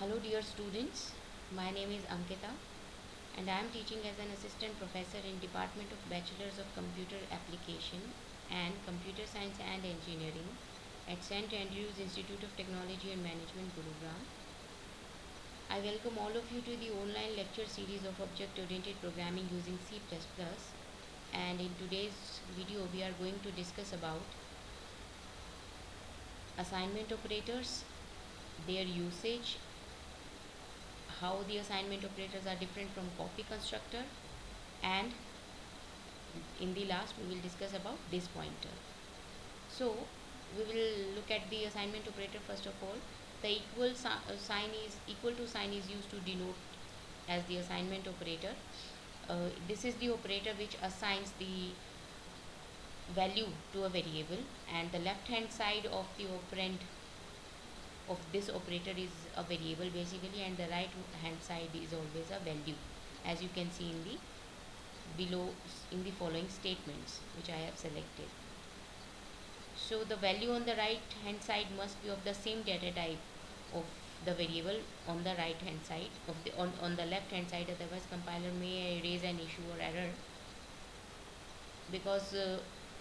Hello dear students, my name is Ankita and I am teaching as an assistant professor in Department of Bachelors of Computer Application and Computer Science and Engineering at St. Andrews Institute of Technology and Management, Gurugram. I welcome all of you to the online lecture series of object-oriented programming using C++, and in today's video we are going to discuss about assignment operators, their usage, how the assignment operators are different from copy constructor, and in the last we will discuss about this pointer. So we will look at the assignment operator first of all. The equal to sign is used to denote as the assignment operator. This is the operator which assigns the value to a variable, and the left hand side of the operand of this operator is a variable basically, and the right hand side is always a value, as you can see in the below in the following statements which I have selected. So the value on the right hand side must be of the same data type of the variable on the right hand side of the on the left hand side, otherwise compiler may raise an issue or error, because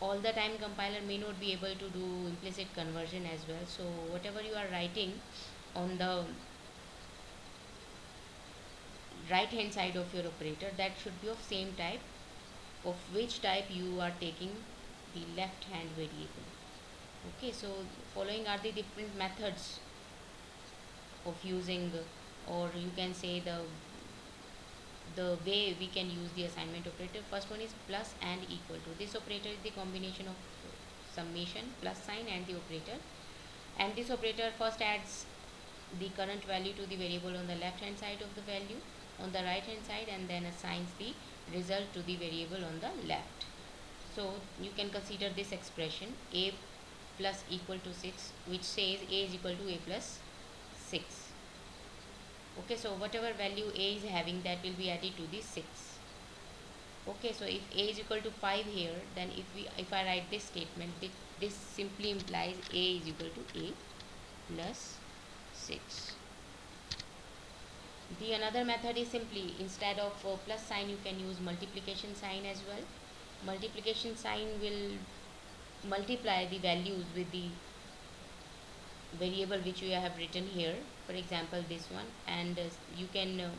all the time compiler may not be able to do implicit conversion as well. So whatever you are writing on the right hand side of your operator, that should be of same type of which type you are taking the left hand variable. Okay, so following are the different methods of using, or you can say the way we can use the assignment operator. First one is plus and equal to. This operator is the combination of summation, plus sign, and the operator, and this operator first adds the current value to the variable on the left hand side of the value on the right hand side, and then assigns the result to the variable on the left. So you can consider this expression a plus equal to 6, which says a is equal to a plus 6. Okay, so whatever value a is having, that will be added to the 6. Okay, so if a is equal to 5 here, then if I write this statement, this simply implies a is equal to a plus 6. The another method is simply, instead of plus sign, you can use multiplication sign as well. Multiplication sign will multiply the values with the variable which you have written here, for example this one, and you can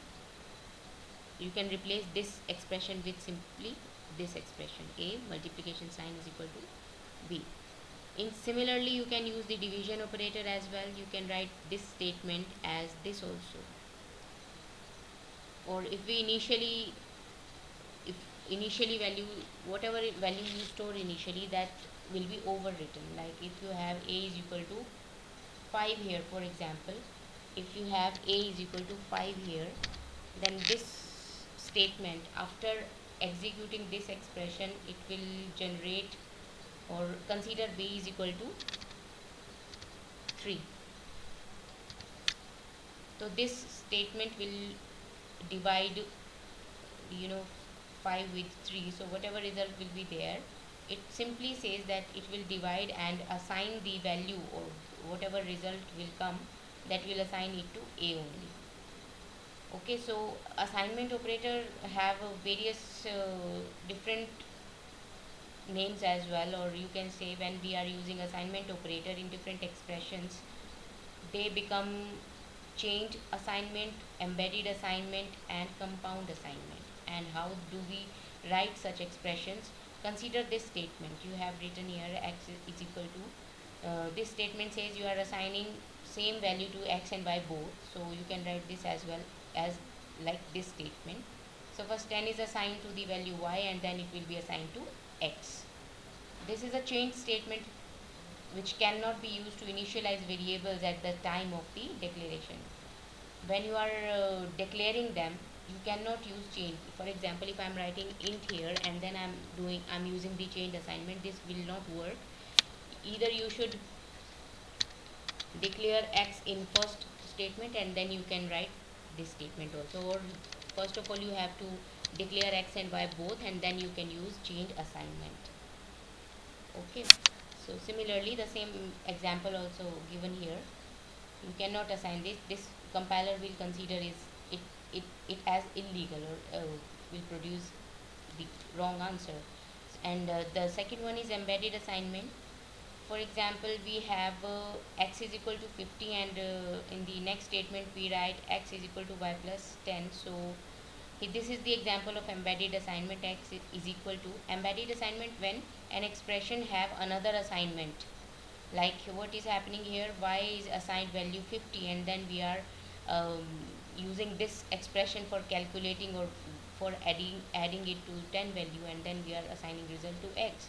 replace this expression with simply this expression, a multiplication sign is equal to b. In similarly, you can use the division operator as well. You can write this statement as this also, or if initially value, whatever value you store initially, that will be overwritten. Like if you have a is equal to 5 here, for example, if you have a is equal to 5 here, then this statement, after executing this expression, it will generate or consider b is equal to 3. So this statement will divide 5 with 3, so whatever result will be there, it simply says that it will divide and assign the value, or whatever result will come, that will assign it to a only. Okay, so assignment operator have various different names as well, or you can say when we are using assignment operator in different expressions, they become chained assignment, embedded assignment, and compound assignment. And how do we write such expressions? Consider this statement you have written here, x is equal to, this statement says you are assigning same value to x and y both, so you can write this as well as like this statement. So first 10 is assigned to the value y, and then it will be assigned to x. This is a change statement which cannot be used to initialize variables at the time of the declaration. When you are declaring them, you cannot use change. For example, if I am writing int here and then I'm using the change assignment, this will not work. Either you should declare x in first statement and then you can write this statement also, or first of all you have to declare x and y both, and then you can use change assignment. Okay, so similarly the same example also given here. You cannot assign this. This compiler will consider is it as illegal, or will produce the wrong answer. And the second one is embedded assignment. For example, we have x is equal to 50, and in the next statement we write x is equal to y plus 10. So this is the example of embedded assignment. X is equal to embedded assignment when an expression have another assignment. Like what is happening here, y is assigned value 50, and then we are um, using this expression for calculating or for adding it to 10 value, and then we are assigning result to x.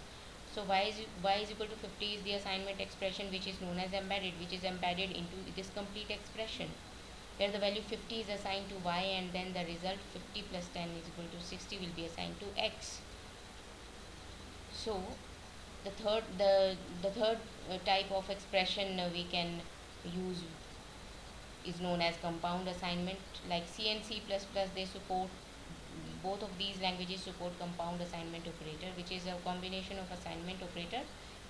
So y is equal to 50 is the assignment expression which is known as embedded, which is embedded into this complete expression, where the value 50 is assigned to y, and then the result 50 plus 10 is equal to 60 will be assigned to x. So the third type of expression we can use is known as compound assignment. Like C and C++, they support, both of these languages support compound assignment operator, which is a combination of assignment operator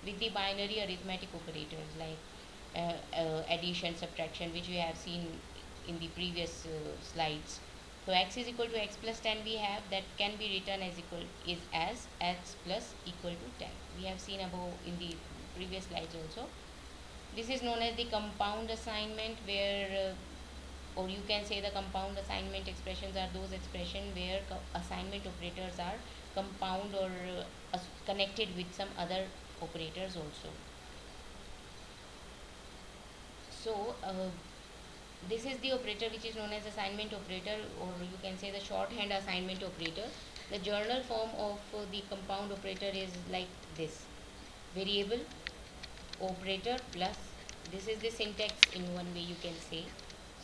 with the binary arithmetic operators like addition, subtraction, which we have seen in the previous slides. So x is equal to x plus 10 we have, that can be written as x plus equal to 10. We have seen above in the previous slides also. This is known as the compound assignment, where or you can say the compound assignment expressions are those expressions where assignment operators are compound or connected with some other operators also. So this is the operator which is known as assignment operator, or you can say the shorthand assignment operator. The journal form of the compound operator is like this: variable operator plus, this is the syntax in one way you can say.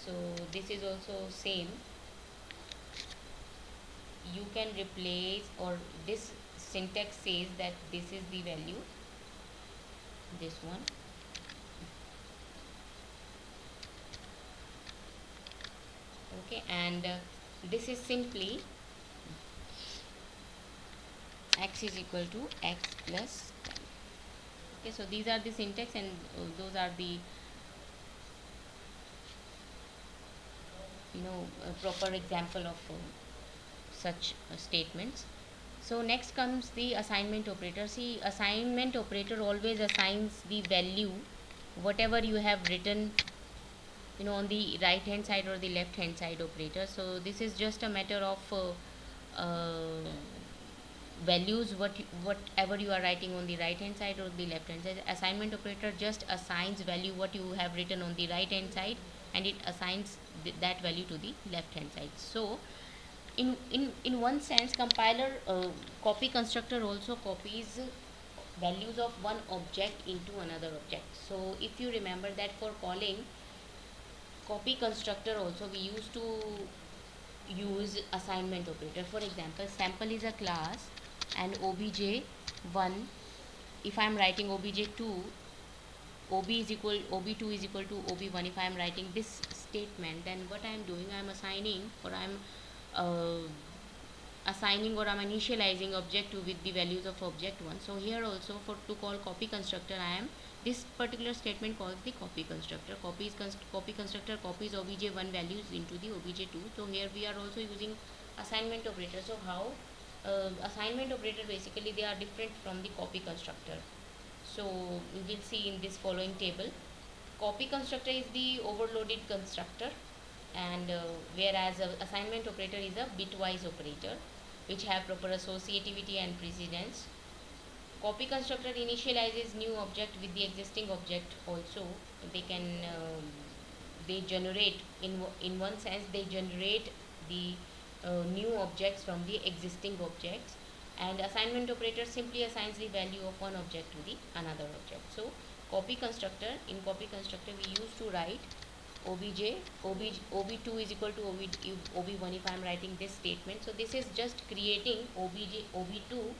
So this is also same. You can replace, or this syntax says that this is the value, this one. Okay, and this is simply x is equal to x plus 10. Okay, so these are the syntax, and those are the proper example of such statements. So next comes the assignment operator. See, assignment operator always assigns the value whatever you have written on the right hand side or the left hand side operator. So this is just a matter of values, whatever you are writing on the right hand side or the left hand side. Assignment operator just assigns value what you have written on the right hand side, and it assigns that value to the left hand side. So in one sense, compiler copy constructor also copies values of one object into another object. So if you remember that for calling copy constructor also, we used to use assignment operator. For example, sample is a class, and obj1, if I am writing obj2, ob2 is equal to ob1. If I am writing this statement, then what I am doing, I am assigning, or I am assigning, or I am initializing object 2 with the values of object 1. So here also, for to call copy constructor, I am, this particular statement calls the copy constructor. Copy constructor copies obj1 values into the obj2. So here we are also using assignment operator. So how assignment operator, basically they are different from the copy constructor. So we will see in this following table. Copy constructor is the overloaded constructor, and whereas assignment operator is a bitwise operator which have proper associativity and precedence. Copy constructor initializes new object with the existing object also. They can they generate, in one sense, they generate the new objects from the existing objects, and assignment operator simply assigns the value of one object to the another object. So copy constructor, in copy constructor we used to write ob2 is equal to ob1 if I am writing this statement. So this is just creating ob2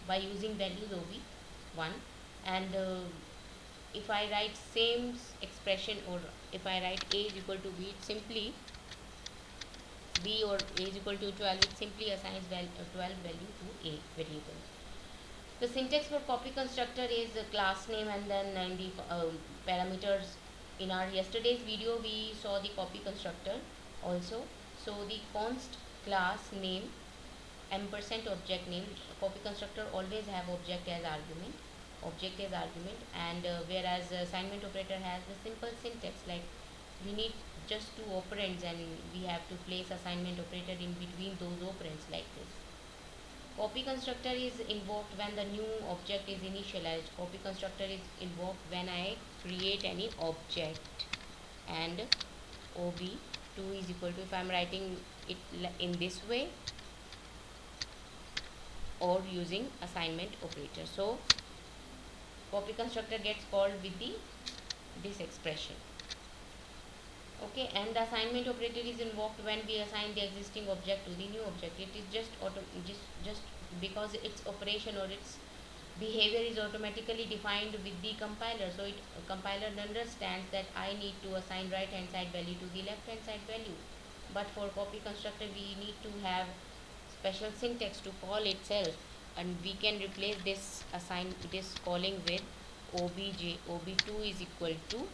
by using values ob1, and if I write same expression, or if I write a is equal to b, it simply b, or a is equal to 12, it simply assigns 12 value to a variable. The syntax for copy constructor is the class name, and then in the parameters in our yesterday's video we saw the copy constructor also. So the const class name ampersand object name, copy constructor always have object as argument, and whereas assignment operator has the simple syntax like we need just two operands and we have to place assignment operator in between those operands like this. Copy constructor is invoked when the new object is initialized. Copy constructor is invoked when I create any object, and ob2 is equal to, if I am writing it in this way or using assignment operator. So copy constructor gets called with this expression. Okay, and the assignment operator is invoked when we assign the existing object to the new object. It is just because its operation or its behavior is automatically defined with the compiler. So compiler understands that I need to assign right hand side value to the left hand side value. But for copy constructor we need to have special syntax to call itself, and we can replace this calling with ob2 is equal to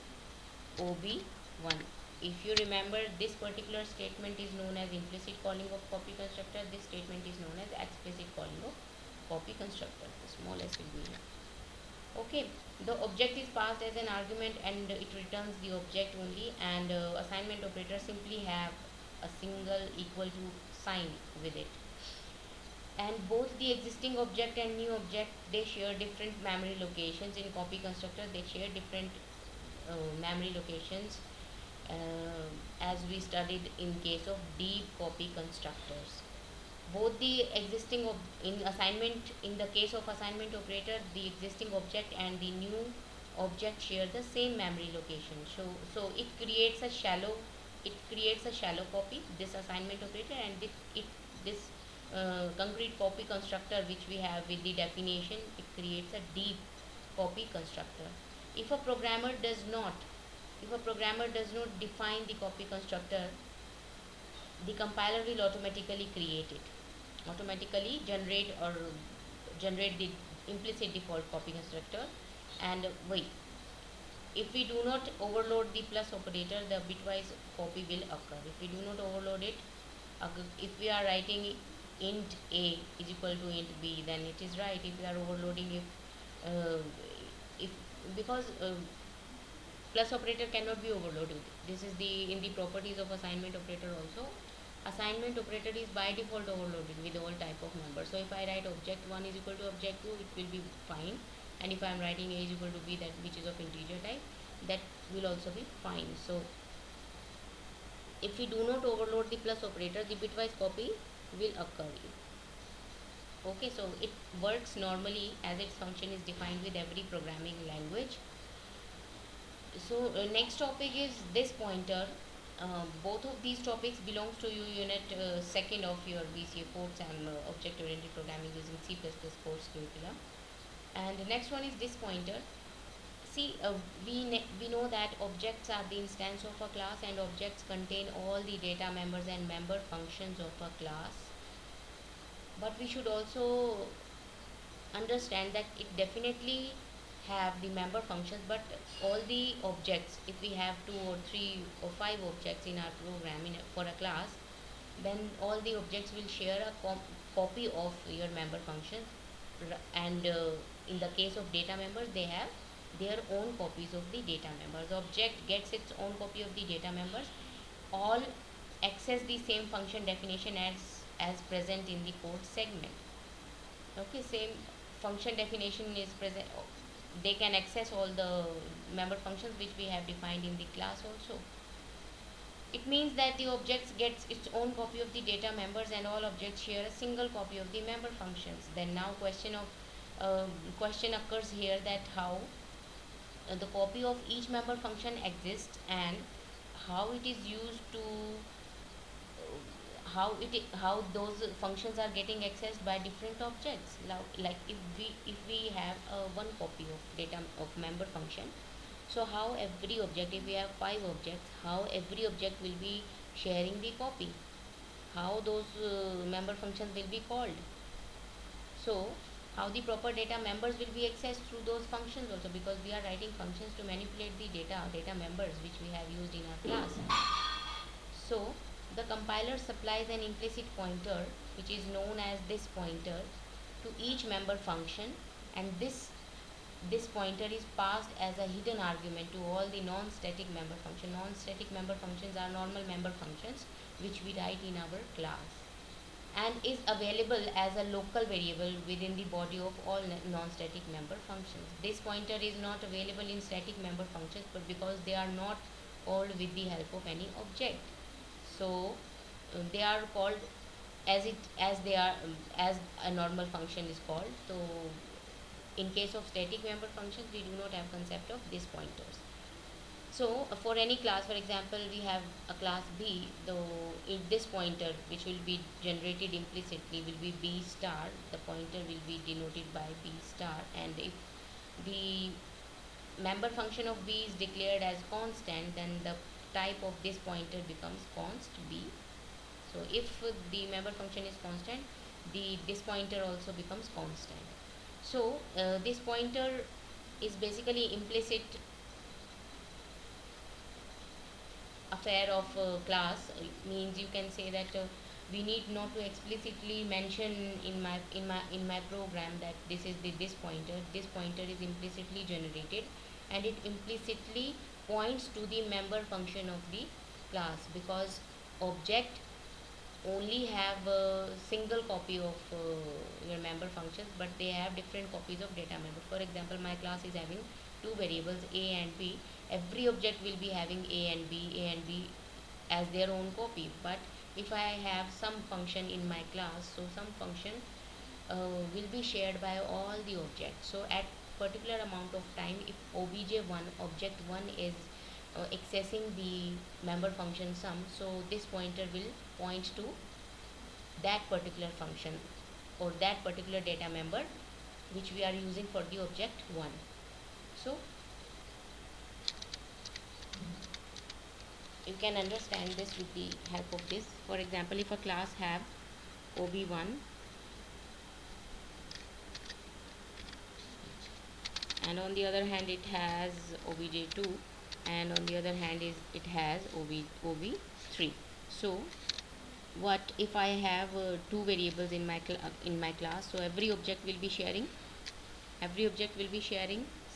ob1. If you remember, this particular statement is known as implicit calling of copy constructor. This statement is known as explicit calling of copy constructor. The small s will be here. Okay, the object is passed as an argument and it returns the object only, and assignment operator simply have a single equal to sign with it. And both the existing object and new object, they share different memory locations. In copy constructor they share different memory locations, as we studied in case of deep copy constructors. Both the existing in the case of assignment operator, the existing object and the new object share the same memory location. So it creates a shallow copy, this assignment operator, and this concrete copy constructor which we have with the definition, it creates a deep copy constructor. If a programmer does not define the copy constructor, the compiler will automatically generate the implicit default copy constructor. And wait, if we do not overload the plus operator, the bitwise copy will occur. If we do not overload it, if we are writing int a is equal to int b, then it is right. If we are overloading, if because plus operator cannot be overloaded. This is in the properties of assignment operator also. Assignment operator is by default overloaded with all type of numbers. So if I write object 1 is equal to object 2, it will be fine. And if I am writing a is equal to b, that which is of integer type, that will also be fine. So if we do not overload the plus operator, the bitwise copy will occur. Okay, so it works normally as its function is defined with every programming language. So next topic is this pointer. Both of these topics belongs to you unit 2nd of your BCA 4th and object oriented programming using C++ course curriculum. And the next one is this pointer. See, we know that objects are the instance of a class, and objects contain all the data members and member functions of a class. But we should also understand that it definitely have the member functions, but all the objects, if we have 2 or 3 or 5 objects in our program for a class, then all the objects will share a copy of your member functions, and in the case of data members, they have their own copies of the data members. Object gets its own copy of the data members. All access the same function definition as present in the code segment. Okay, same function definition is present. They can access all the member functions which we have defined in the class also. It means that the objects gets its own copy of the data members, and all objects share a single copy of the member functions. Then now question occurs here that how the copy of each member function exists, and how it is used to how those functions are getting accessed by different objects. Now, like if we have one copy of data of member function, so how every object, if we have 5 objects, how every object will be sharing the copy, how those member functions will be called. So How the proper data members will be accessed through those functions also, because we are writing functions to manipulate the data members which we have used in our class. So the compiler supplies an implicit pointer which is known as this pointer to each member function, and this pointer is passed as a hidden argument to all the non-static member functions. Non-static member functions are normal member functions which we write in our class, and is available as a local variable within the body of all non-static member functions. This pointer is not available in static member functions, but because they are not called with the help of any object, so they are called as they are as a normal function is called. So in case of static member functions, we do not have concept of these pointers. So for any class, for example, we have a class B, though in this pointer which will be generated implicitly will be B star, the pointer will be denoted by B star, and if the member function of B is declared as constant, then the type of this pointer becomes const B. So if the member function is constant, this pointer also becomes constant. So this pointer is basically implicit affair of class. Means you can say that we need not to explicitly mention in my program that this is this pointer. This pointer is implicitly generated, and it implicitly points to the member function of the class, because object only have a single copy of your member functions, but they have different copies of data members. For example, my class is having two variables a and b. Every object will be having a and b as their own copy, but if I have some function in my class, so some function will be shared by all the objects. So at particular amount of time, if obj1 object1 is accessing the member function sum, so this pointer will point to that particular function or that particular data member which we are using for the object 1. So you can understand this with the help of this. For example, if a class have ob1 and on the other hand it has obj2, and on the other hand it has ob3. So what if I have two variables in my class? So every object will be sharing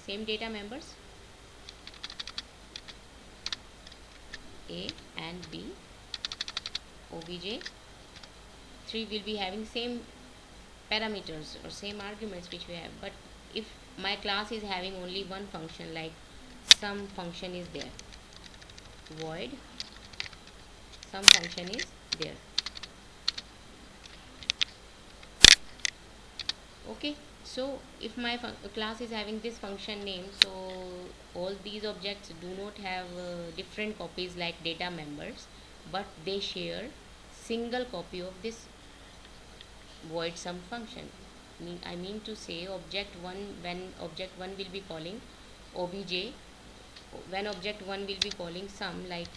same data members a and b. obj3 will be having same parameters or same arguments which we have. But if my class is having only one function, like some function is there, void some function is there. Okay, so if my class is having this function name, so all these objects do not have different copies like data members, but they share single copy of this void sum function. I mean to say object1, when object1 will be calling obj, when object1 will be calling sum, like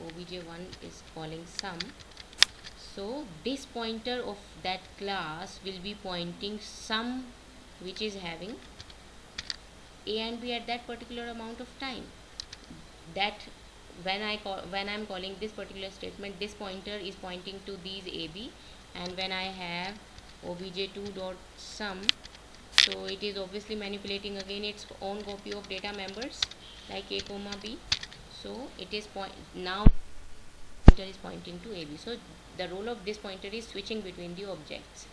obj1 is calling sum, so this pointer of that class will be pointing sum which is having a and b at that particular amount of time. That when I'm calling this particular statement, this pointer is pointing to these ab, and when I have obj2 dot sum, so it is obviously manipulating again its own copy of data members like a comma b. So it is now pointer is pointing to ab. So the role of this pointer is switching between the objects.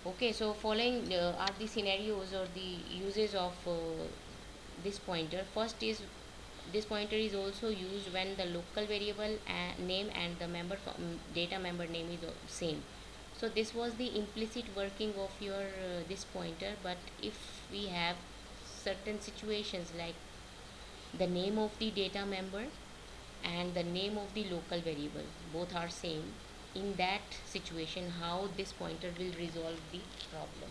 Okay, so following are the scenarios or the uses of this pointer. First is, this pointer is also used when the local variable name and the data member name is same. So this was the implicit working of your this pointer. But if we have certain situations like the name of the data member and the name of the local variable both are same, in that situation how this pointer will resolve the problem.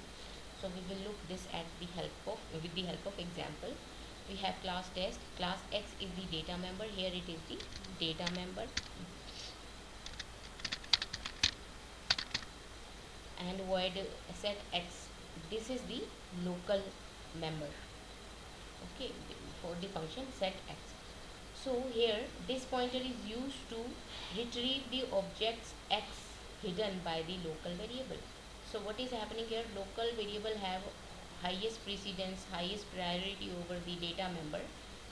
So we will look this at the help of with the help of example. We have class test. Class x is the data member. Here it is the data member, and void set x this is the local member, okay, for the function set x. So here this pointer is used to retrieve the objects x hidden by the local variable. So what is happening here, local variable have highest precedence, highest priority over the data member.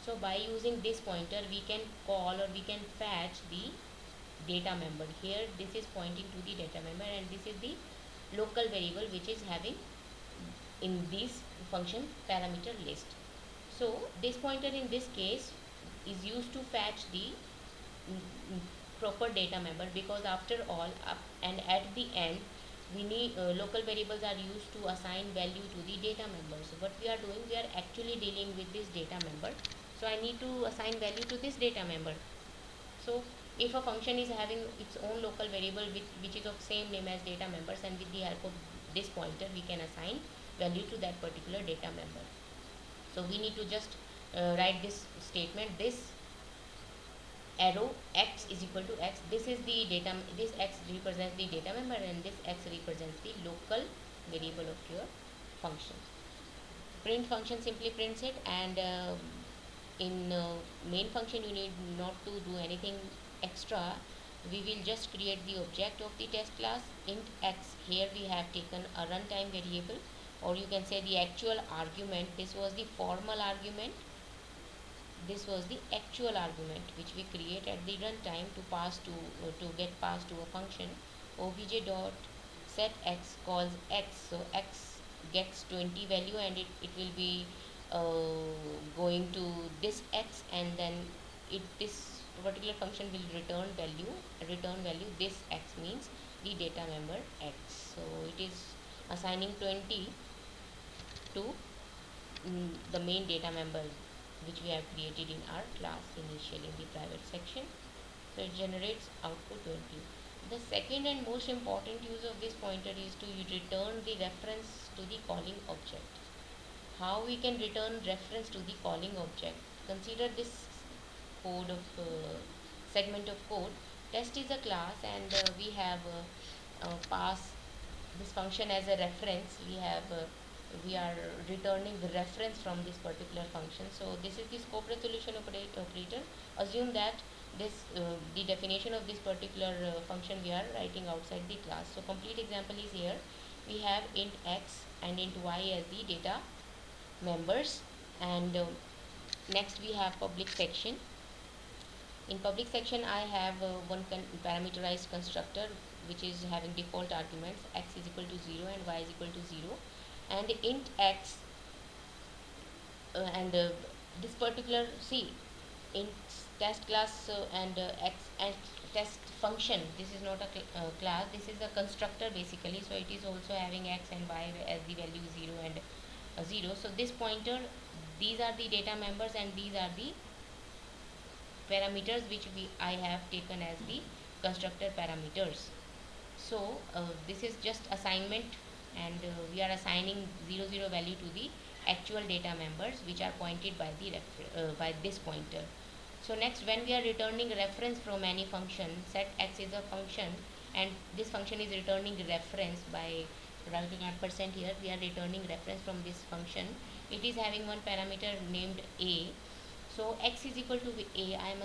So by using this pointer we can call or we can fetch the data member. Here this is pointing to the data member and this is the local variable which is having in this function parameter list. So this pointer in this case is used to fetch the proper data member, because after all and at the end we need local variables are used to assign value to the data member. So what we are doing, we are actually dealing with this data member, so I need to assign value to this data member. So if a function is having its own local variable which is of same name as data members, and with the help of this pointer we can assign value to that particular data member. So we need to just write this statement, this arrow x is equal to x, this is the data, this x represents the data member and this x represents the local variable of your function. Print function simply prints it, and in main function you need not to do anything extra. We will just create the object of the test class int x. Here we have taken a runtime variable, or you can say the actual argument. This was the formal argument, this was the actual argument which we create at the runtime to pass to get passed to a function. Obj dot set x calls x, so x gets 20 value and it will be going to this x, and then this particular function will return value this x, means the data member x. So it is assigning 20 to the main data member which we have created in our class initially in the private section. So it generates output 20. The second and most important use of this pointer is to return the reference to the calling object. How we can return reference to the calling object? Consider this code of segment of code. Test is a class, and we have pass this function as a reference. We are returning the reference from this particular function. So this is the scope resolution operator. Assume that this the definition of this particular function we are writing outside the class. So complete example is here. We have int x and int y as the data members, and next we have public section. In public section I have one parameterized constructor which is having default arguments x is equal to 0 and y is equal to 0, and int x and this particular in test class and x and test function, this is not a class, this is a constructor basically. So it is also having x and y as the value 0 and 0. So this pointer, these are the data members and these are the parameters which I have taken as the constructor parameters. So this is just assignment, and we are assigning 0 0 value to the actual data members which are pointed by the by this pointer. So next, when we are returning reference from any function, set x is a function and this function is returning reference. By writing @ here, we are returning reference from this function. It is having one parameter named a. So x is equal to a. I'm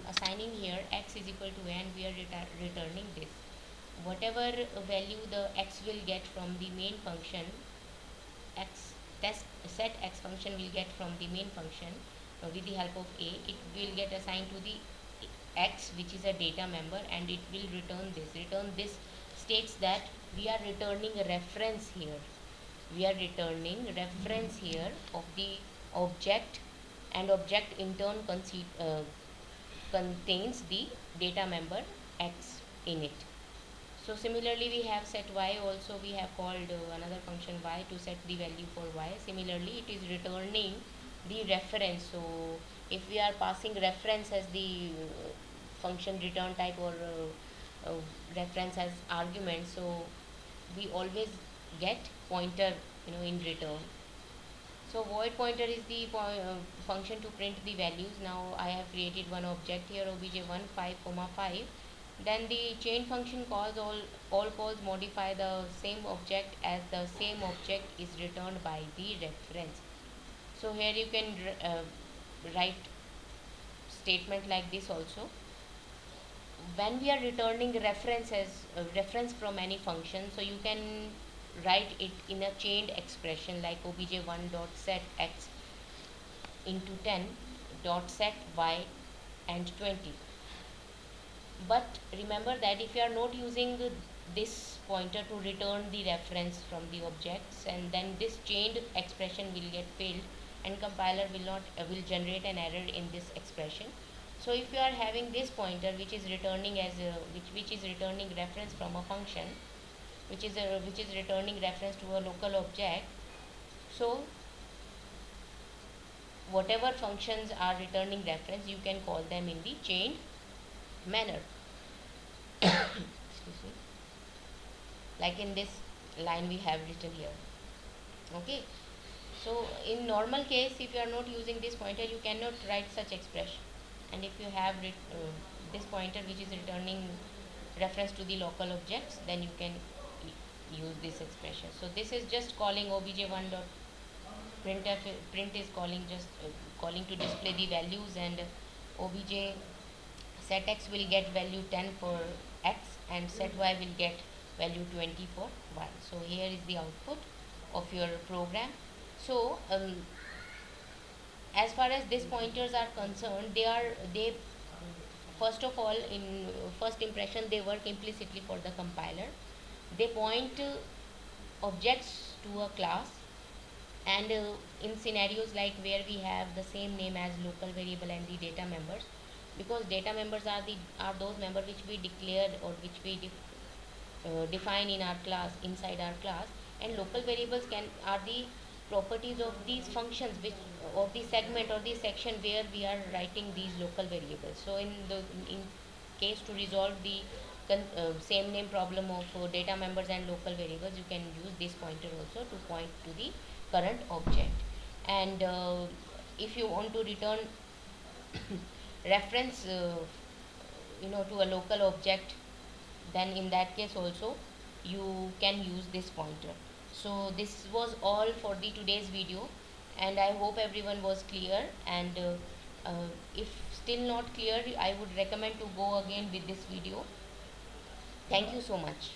assigning here x is equal to a, and we are returning this. Whatever value the x will get from the main function, x test set x function will get from the main function with the help of a, it will get assigned to the x which is a data member, and it will return this. Return this states that we are returning a reference here. We are returning reference here of the object, and object in turn contains the data member x in it. So similarly we have set y also. We have called another function y to set the value for y. Similarly it is returning the reference. So if we are passing reference as the function return type, or reference as argument, so we always get pointer in return. So void pointer is the function to print the values. Now I have created one object here, obj1 5, 5, Then the chain function calls all calls modify the same object as the same object is returned by the reference. So here you can write statement like this also. When we are returning references reference from any function, so you can write it in a chained expression like obj1 dot set x into 10 dot set y and 20. But remember that if you are not using this pointer to return the reference from the objects, and then this chained expression will get failed and compiler will not will generate an error in this expression. So if you are having this pointer which is returning as a, which is returning reference from a function, which is returning reference to a local object, so whatever functions are returning reference, you can call them in the chained manner. Excuse me. Like in this line we have written here. Okay. So in normal case, if you are not using this pointer, you cannot write such expression. And if you have this pointer which is returning reference to the local objects, then you can use this expression. So this is just calling obj1 dot printf. Print is calling just calling to display the values, and obj set x will get value 10 for x and set y will get value 20 for y. So here is the output of your program. So as far as these pointers are concerned, they first of all, in first impression, they work implicitly for the compiler. They point objects to a class, and in scenarios like where we have the same name as local variable and the data members, because data members are those members which we declared or which we define in our class, inside our class, and local variables are the properties of these functions which of the segment or the section where we are writing these local variables. So in case to resolve the same name problem of data members and local variables, you can use this pointer also to point to the current object. And if you want to return reference to a local object, then in that case also you can use this pointer. So this was all for the today's video, and I hope everyone was clear. And if still not clear, I would recommend to go again with this video. Thank you so much.